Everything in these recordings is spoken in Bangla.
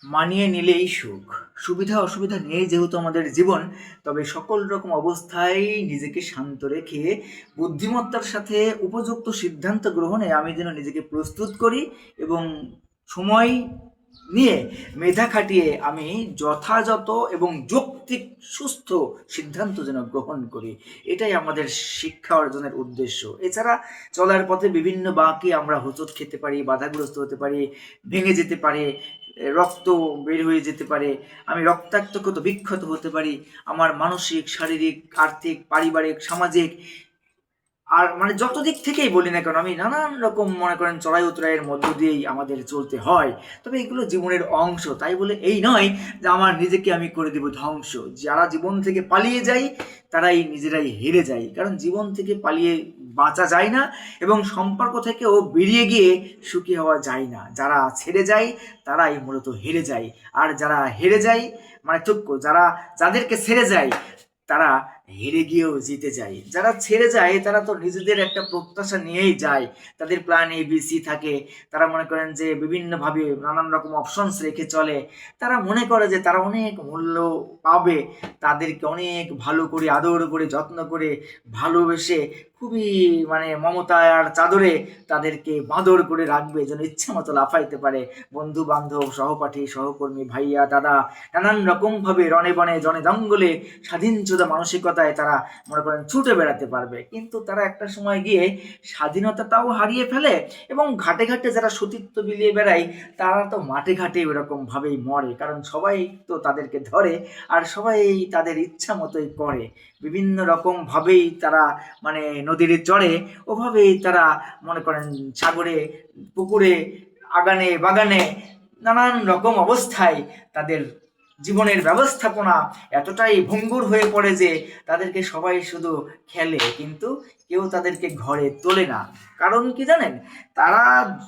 মানিয়ে নিলেই সুখ। সুবিধা অসুবিধা নিয়েই যেহেতু আমাদের জীবন, তবে সকল রকম অবস্থায় নিজেকে শান্ত রেখে বুদ্ধিমত্তার সাথে উপযুক্ত সিদ্ধান্ত গ্রহণে আমি যেন নিজেকে প্রস্তুত করি এবং সময় নিয়ে মেধা খাটিয়ে আমি যথাযথ এবং যৌক্তিক সুস্থ সিদ্ধান্ত যেন গ্রহণ করি। এটাই আমাদের শিক্ষা অর্জনের উদ্দেশ্য। এছাড়া চলার পথে বিভিন্ন বাঁকে আমরা হোঁচট খেতে পারি, বাধাগ্রস্ত হতে পারি, ভেঙে যেতে পারে, রক্ত বের হয়ে যেতে পারে, আমি রক্তাক্ত ক্ষত বিক্ষত হতে পারি। আমার মানসিক, শারীরিক, আর্থিক, পারিবারিক, সামাজিক আর মানে যত দিক থেকেই বলি না কেন, আমি নানান রকম মনে করেন চড়াই উতরাইয়ের মধ্য দিয়েই আমাদের চলতে হয়। তবে এগুলো জীবনের অংশ, তাই বলে এই নয় যে আমার নিজেকে আমি করে দেব ধ্বংস। যারা জীবন থেকে পালিয়ে যায় তারাই নিজেরাই হেরে যায়, কারণ জীবন থেকে পালিয়ে বাঁচা যায় না এবং সম্পর্ক থেকেও বেরিয়ে গিয়ে সুখী হওয়া যায় না। যারা ছেড়ে যায় তারাই মূলত হেরে যায়, আর যারা হেরে যায় মানে যারা যাদেরকে ছেড়ে যায় তারা হেরে গিয়েও জিতে যায়। যারা ছেড়ে যায় তারা তো নিজেদের একটা প্রত্যাশা নিয়েই যায়, তাদের প্ল্যান ABC থাকে। তারা মনে করেন যে বিভিন্নভাবে নানান রকম অপশনস রেখে চলে। তারা মনে করে যে তারা অনেক মূল্য পাবে, তাদেরকে অনেক ভালো করে আদর করে যত্ন করে ভালোবেসে খুবই মানে মমতার চাদরে তাদেরকে বাঁদর করে রাখবে, যেন ইচ্ছা মতো লাফাইতে পারে। বন্ধু বান্ধব, সহপাঠী, সহকর্মী, ভাইয়া, দাদা, নানান রকমভাবে রণে বনে জনে জঙ্গলে স্বাধীনচোদা মানসিকতায় তারা মনে করেন ছুটে বেড়াতে পারবে, কিন্তু তারা একটা সময় গিয়ে স্বাধীনতাটাও হারিয়ে ফেলে। এবং ঘাটে ঘাটে যারা সতীত্ব বিলিয়ে বেড়ায় তারা তো মাঠে ঘাটে ওরকম ভাবেই মরে, কারণ সবাই তো তাদেরকে ধরে আর সবাই তাদের ইচ্ছা মতোই করে। বিভিন্ন রকম ভাবেই তারা মানে নদীর চড়ে, ওভাবেই তারা মনে করেন সাগরে, পুকুরে, আগানে বাগানে নানান রকম অবস্থায় তাদের জীবনের ব্যবস্থাপনা এতটাই ভঙ্গুর হয়ে পড়ে যে তাদেরকে সবাই শুধু খেলে, কিন্তু কেউ তাদেরকে ঘরে তোলে না। কারণ কি জানেন, তারা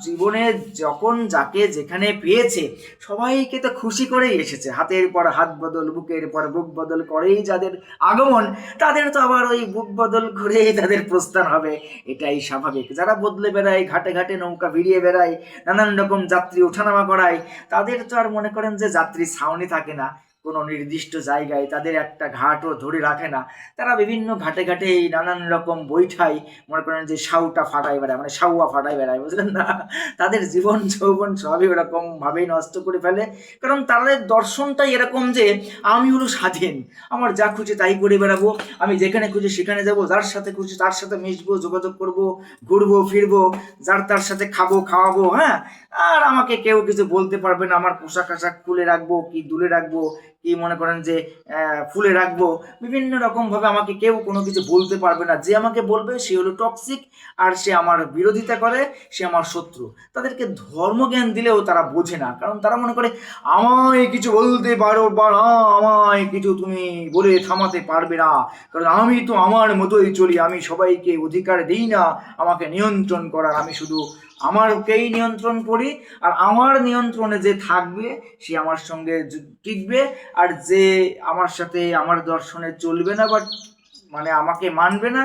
জীবনে যখন যাকে যেখানে পেয়েছে সবাইকে তো খুশি করেই এসেছে। হাতের পর হাত বদল, বুকের পর বুক বদল করেই যাদের আগমন, তাদের তো আবার ওই বুক বদল করেই তাদের প্রস্থান হবে, এটাই স্বাভাবিক। যারা বদলে বেড়ায়, ঘাটে ঘাটে নৌকা ভিড়িয়ে বেড়ায়, নানান রকম যাত্রী ওঠানামা করায়, তাদের তো আর মনে করেন যে যাত্রী ছাউনি থাকে না কোনো নির্দিষ্ট জায়গায়, তাদের একটা ঘাটও ধরে রাখে না। তারা বিভিন্ন ঘাটে ঘাটে এই নানান রকম বৈঠাই মনে করেন যে সাউটা ফাটাই বেড়ায়, মানে সাউয়া ফাটাই বেড়ায়, বুঝলেন না? তাদের জীবন যৌবন সবই ওরকম ভাবেই নষ্ট করে ফেলে, কারণ তাদের দর্শনটাই এরকম যে আমি হলো স্বাধীন, আমার যা খুশি তাই করে বেড়াবো, আমি যেখানে খুশি সেখানে যাবো, যার সাথে খুশি তার সাথে মিশবো, যোগাযোগ করবো, ঘুরবো ফিরবো, যার তার সাথে খাবো খাওয়াবো, হ্যাঁ। আর আমাকে কেউ কিছু বলতে পারবে না, আমার পোশাক আশাক খুলে রাখবো কি দুলে রাখবো, কি মনে করেন যে ফুলে রাখবো, বিভিন্ন রকম ভাবে আমাকে কেউ কোনো কিছু বলতে পারবে না। যে আমাকে বলবে সে হলো টক্সিক, আর সে আমার বিরোধিতা করে, সে আমার শত্রু। তাদেরকে ধর্মজ্ঞান দিলেও তারা বোঝে না, কারণ তারা মনে করে আমায় কিছু বলতে পারো বা না, আমায় কিছু তুমি বলে থামাতে পারবে না, কারণ আমি তো আমার মতোই চলি, আমি সবাইকে অধিকার দিই না আমাকে নিয়ন্ত্রণ করার, আমি শুধু আমারকেই নিয়ন্ত্রণ করি, আর আমার নিয়ন্ত্রণে যে থাকবে সে আমার সঙ্গে টিকবে, আর যে আমার সাথে আমার দর্শনে চলবে না বা মানে আমাকে মানবে না,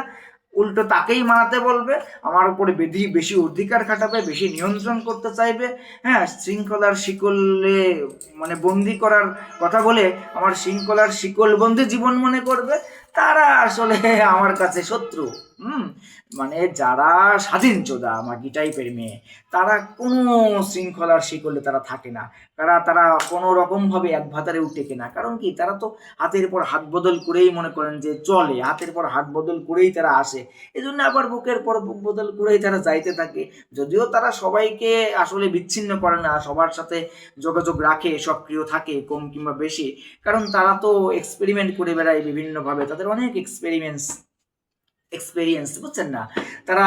উল্টো তাকেই মানাতে বলবে, আমার উপরে বেশি অধিকার খাটাবে, বেশি নিয়ন্ত্রণ করতে চাইবে। হ্যাঁ, শৃঙ্খলার শিকলে মানে বন্দি করার কথা বলে আমার শৃঙ্খলার শিকল বন্দি জীবন মনে করবে, তারা আসলে আমার কাছে শত্রু। হুম, মানে যারা স্বাধীনচোদা মাগি টাইপের মেয়ে, তারা কোনো শৃঙ্খলার শিকলে তারা থাকে না, তারা কোনো রকমভাবে এক ভাতারে উঠে কেনা। কারণ কি, তারা তো হাতের পর হাত বদল করেই মনে করেন যে চলে, হাতের পর হাত বদল করেই তারা আসে, এই জন্য আবার বুকের পর বুক বদল করেই তারা যাইতে থাকে। যদিও তারা সবাইকে আসলে বিচ্ছিন্ন করে না, সবার সাথে যোগাযোগ রাখে, সক্রিয় থাকে কম কিংবা বেশি, কারণ তারা তো এক্সপেরিমেন্ট করে বেড়ায় বিভিন্নভাবে, তাদের অনেক এক্সপেরিয়েন্স, বুঝছেন না? তারা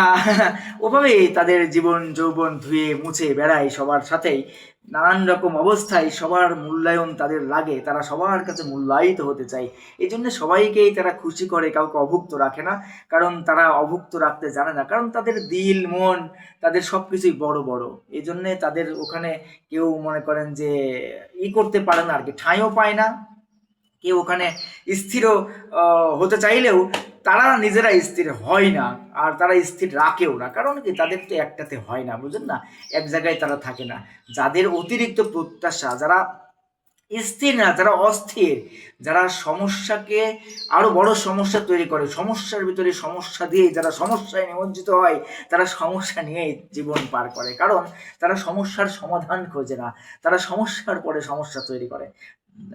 ওভাবেই তাদের জীবন যৌবন ধুয়ে মুছে বেড়ায় সবার সাথেই, নানান রকম অবস্থায় সবার মূল্যায়ন তাদের লাগে, তারা সবার কাছে মূল্যায়িত হতে চায়। এই জন্য সবাইকেই তারা খুশি করে, কাউকে অভুক্ত রাখে না, কারণ তারা অভুক্ত রাখতে জানে না, কারণ তাদের দিল মন তাদের সব কিছুই বড় বড়। এই জন্যে তাদের ওখানে কেউ মনে করেন যে করতে পারে না আর কি, ঠাঁইও পায় না। কেউ ওখানে স্থিরও হতে চাইলেও তারা নিজেরা স্থির হয় না, আর তারা স্থির রাখেও না, কারণ কি তাদের তো একটাতে হয় না, বুঝলেন না? এক জায়গায় তারা থাকে না। যাদের অতিরিক্ত প্রত্যাশা, যারা স্থির না, যারা অস্থির, যারা সমস্যাকে আরো বড় সমস্যা তৈরি করে, সমস্যার ভিতরে সমস্যা দিয়ে যারা সমস্যায় নিমজ্জিত হয়, তারা সমস্যা নিয়ে জীবন পার করে। কারণ তারা সমস্যার সমাধান খোঁজে না, তারা সমস্যার পরে সমস্যা তৈরি করে,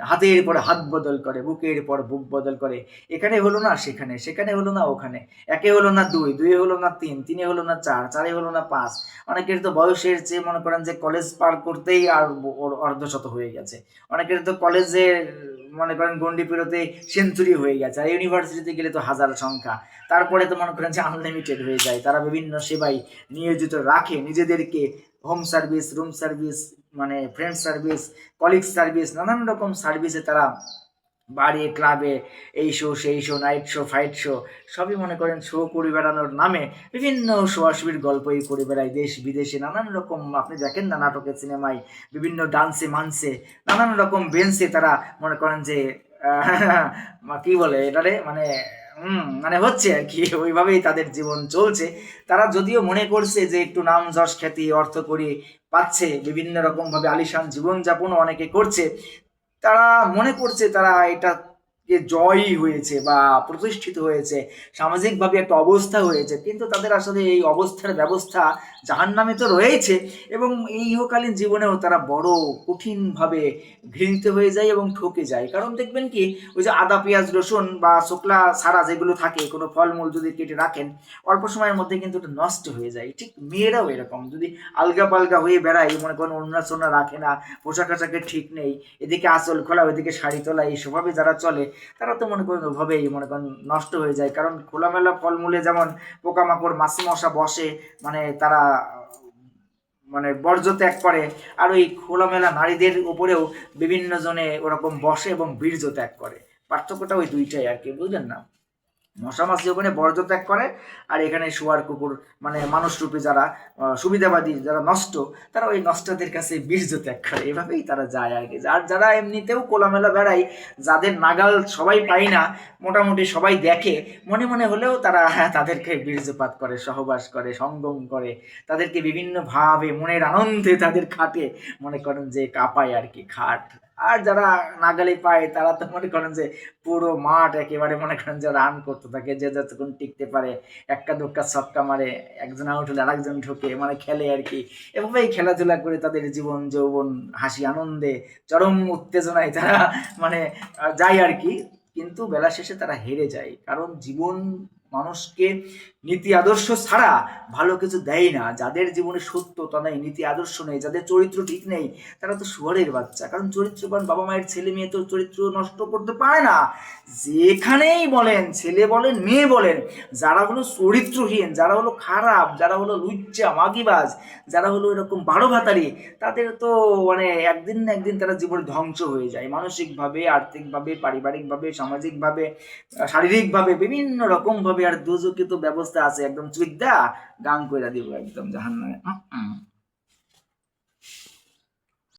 হাতের পরে হাত বদল করে, বুকের পর বুক বদল করে, এখানে হলো না সেখানে, সেখানে হলো না ওখানে, একে হলো না দুই, দুয়ে হলো না তিন, তিনে হলো না চার, চারে হলো না পাঁচ। অনেকের তো বয়সের চেয়ে মনে করেন যে কলেজ পার করতেই আর অর্ধশত হয়ে গেছে, অনেকের তো কলেজের মনে করেন গন্ডি পেরোতে সেঞ্চুরি হয়ে গেছে, আর ইউনিভার্সিটিতে গেলে তো হাজার সংখ্যা, তারপরে তো মনে করেন যে আনলিমিটেড হয়ে যায়। তারা বিভিন্ন সেবায় নিয়োজিত রাখে নিজেদেরকে, হোম সার্ভিস, রুম সার্ভিস, মানে ফ্রেন্ড সার্ভিস, কলিগ সার্ভিস, নানান রকম সার্ভিসে তারা বাড়ি, ক্লাবে এই শো সেই show, night show, fight show, সবই মনে করেন শো করে বেড়ানোর নামে বিভিন্ন শোয়াশবির গল্পই করে বেড়ায় দেশ বিদেশে, নানান রকম আপনি দেখেন না নাটকে, সিনেমায়, বিভিন্ন ডান্সে মানসে, নানান রকম বেঞ্চে তারা মনে করেন যে কি বলে এটারে, মানে মানে হচ্ছে আর কি, ওইভাবেই তাদের জীবন চলছে। তারা যদিও মনে করছে যে একটু নাম যশ খ্যাতি অর্থ করি পাচ্ছে, বিভিন্ন রকম ভাবে আলিশান জীবনযাপনও অনেকে করছে, তারা মনে করছে তারা এটা জয়ী হয়েছে বা প্রতিষ্ঠিত হয়েছে, সামাজিকভাবে একটা অবস্থা হয়েছে, কিন্তু তাদের আসলে এই অবস্থার ব্যবস্থা জাহান্নামে তো রয়েছে, এবং এই ইহকালীন জীবনেও তারা বড় কঠিনভাবে ঘৃণিত হয়ে যায় এবং ঠকে যায়। কারণ দেখবেন কি, ওই যে আদা পেঁয়াজ রসুন বা শুকলা সারা যেগুলো থাকে, কোনো ফলমূল যদি কেটে রাখেন অল্প সময়ের মধ্যে কিন্তু ওটা নষ্ট হয়ে যায়। ঠিক মেয়েরাও এরকম, যদি আলগা পালগা হয়ে বেড়ায়, মনে করেন ওড়না সোনা রাখে না, পোশাক আশাকের ঠিক নেই, এদিকে আঁচল খোলা ওইদিকে শাড়ি তোলা, এইসবভাবে যারা চলে তারা তো মনে করেন ওভাবেই মনে করেন নষ্ট হয়ে যায়। কারণ খোলামেলা ফলমূলে যেমন পোকামাকড় মাছি মশা বসে, মানে তারা মানে বর্জ্য ত্যাগ করে, আর ওই খোলামেলা নারীদের উপরেও বিভিন্ন জনে ওরকম বসে এবং বীর্য ত্যাগ করে। পার্থক্যটা ওই দুইটাই আর কি, বুঝলেন না? মশা মাছি ওখানে বর্জ্য ত্যাগ করে, আর এখানে শুয়ার কুকুর মানে মানুষরূপী যারা সুবিধাবাদী, যারা নষ্ট, তারা ওই নষ্টদের কাছে বীর্য ত্যাগ করে, এভাবেই তারা যায় আর কি। আর যারা এমনিতেও কোলামেলা বেড়ায়, যাদের নাগাল সবাই পায় না, মোটামুটি সবাই দেখে, মনে মনে হলেও তারা তাদেরকে বীর্যপাত করে, সহবাস করে, সঙ্গম করে, তাদেরকে বিভিন্নভাবে মনের আনন্দে তাদের খাটে, মনে করেন যে কাঁপায় আর কি খাট। আর যারা নাগালে পায় তারা তো মনে করেন যে পুরো মাঠ একেবারে মনে করেন যে রান করতে থাকে, যে যতক্ষণ টিকতে পারে এক্কা দুক্কা ছক্কা মারে, একজন আউট হলে আরেকজন ঢোকে, মানে খেলে আর কি। এভাবেই খেলাধুলা করে তাদের জীবন যৌবন হাসি আনন্দে চরম উত্তেজনায় তারা মানে যায় আর কি। কিন্তু বেলা শেষে তারা হেরে যায়, কারণ জীবন মানুষকে নীতি আদর্শ ছাড়া ভালো কিছু দেয় না। যাদের জীবনে সত্যতা নেই, নীতি আদর্শ নেই, যাদের চরিত্র ঠিক নেই, তারা তো শুয়ারের বাচ্চা। কারণ চরিত্রবান বাবা মায়ের ছেলে মেয়ে তো চরিত্র নষ্ট করতে পারে না। যেখানেই বলেন, ছেলে বলেন মেয়ে বলেন, যারা হলো চরিত্রহীন, যারা হলো খারাপ, যারা হলো লুচ্চা মাগিবাজ, যারা হলো এরকম বারো ভাতারি, তাদের তো মানে একদিন না একদিন তারা জীবনে ধ্বংস হয়ে যায়, মানসিকভাবে, আর্থিকভাবে, পারিবারিকভাবে, সামাজিকভাবে, শারীরিকভাবে, বিভিন্ন রকমভাবে। আর দুজকে তো ব্যবস্থা আছে, একদম চুইদ্দা গান কইরা দিব একদম জাহান্নামে।